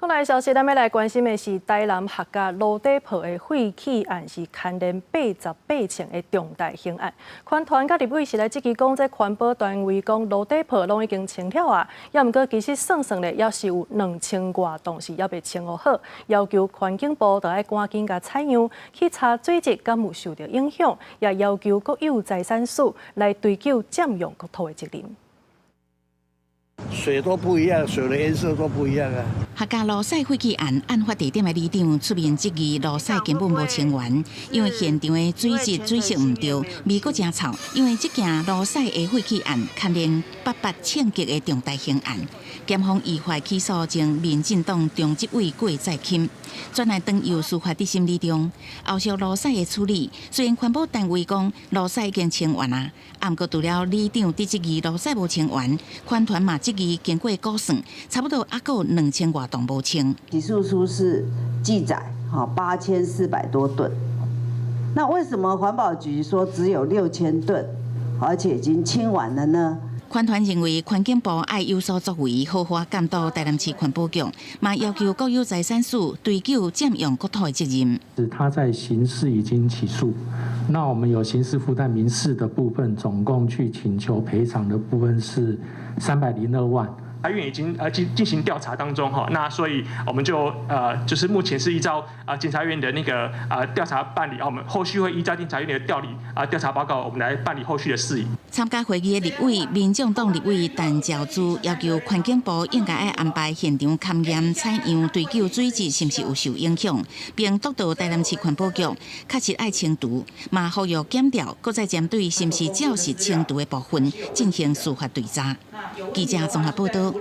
国内消息，咱要来关心的是台南客家炉底泡的废弃案，是牵连88件的重大刑案。环团甲立委是来积极讲，这环保单位讲炉底泡拢已经清了啊，也毋过其实算算咧，也是有2000多栋是也未清理好，要求环境部就要赶紧甲采样去查水质敢有受到影响，也要求国有财产署来追究占用国土的责任。 水都不一样，水的颜色都不一样啊。客家路屎废弃案案发地点的里长出面质疑路屎根本无清完，因为现场的水质水色唔对，味阁真臭。因为这件路屎的废弃案牵连88枪击的重大刑案，检方依法起诉前民进党中执委郭在钦，专案当由司法执行里长。后续路屎的处理，虽然环保单位讲路屎已经清完啊，不过除了里长伫质疑路屎无清完，环团嘛质疑经过估算，差不多还有2000多栋无清。起诉书是记载8400多吨，那为什么环保局说只有6000吨，而且已经清完了呢？ 环团认为环境部爱有所作为，好好监督台南市环保局，嘛要求国有财产署追究占用国土的责任。他在刑事已经起诉，那我们有刑事附带民事的部分，总共去请求赔偿的部分是302万。 法院已经进行调查当中哈，那所以我们就是目前是依照检察院的那个调查办理，我们后续会依照检察院的调查报告，我们来办理后续的事宜。参加会议的立委、民众党立委陈昭珠要求环境部应该安排现场勘验采样，追究水质是不是有受影响，并督导台南市环保局确实爱清除，嘛呼吁检调，搁再针对是不是肇事清除的部分进行司法追查。记者综合报道。